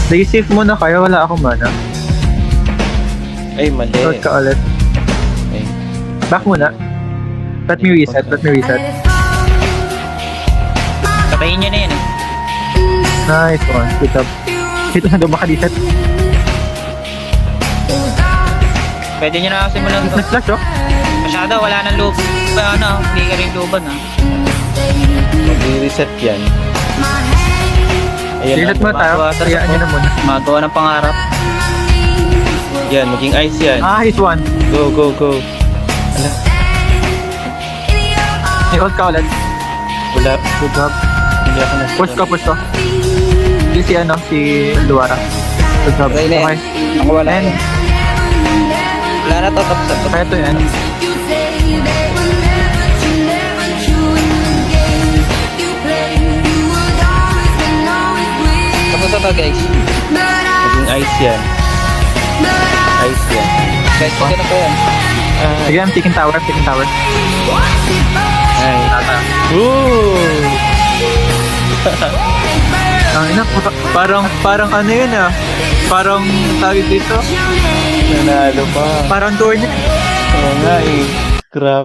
Day-safe muna kayo, wala akong mana. Ay, mali. Short ka ulit. Ay. Back muna. Let me reset. Patayin nyo na yun eh. Nice one. Good job. Dito na daw maka-reset. Pwede nyo na simulan to. Nag-flash oh. Masyado, wala nang loob. Ano, hindi ka rin looban ha. Mag-reset yan. Ayan Reset na. mo tayo. Kayaan nyo na muna. Magawa ng pangarap. Yan, maging ice yan. He's one. Go, go, go. Ala, I-hold ka ulit. wala. Good job. Hindi ako na. Push ko. Yung si Luara. Good job. Okay na yan. Ako wala And, yan. Wala na to, tapos na to. kaya to yan. Tapos na to, guys. Maging ice yan. Ice yan. Guys, pag na to yan. Sige, I'm taking tower. Ay. Ooh! Parang ano yun ah. Parang tawag dito. Nanalo pa. Parang door niya. Oo nga eh. Crap.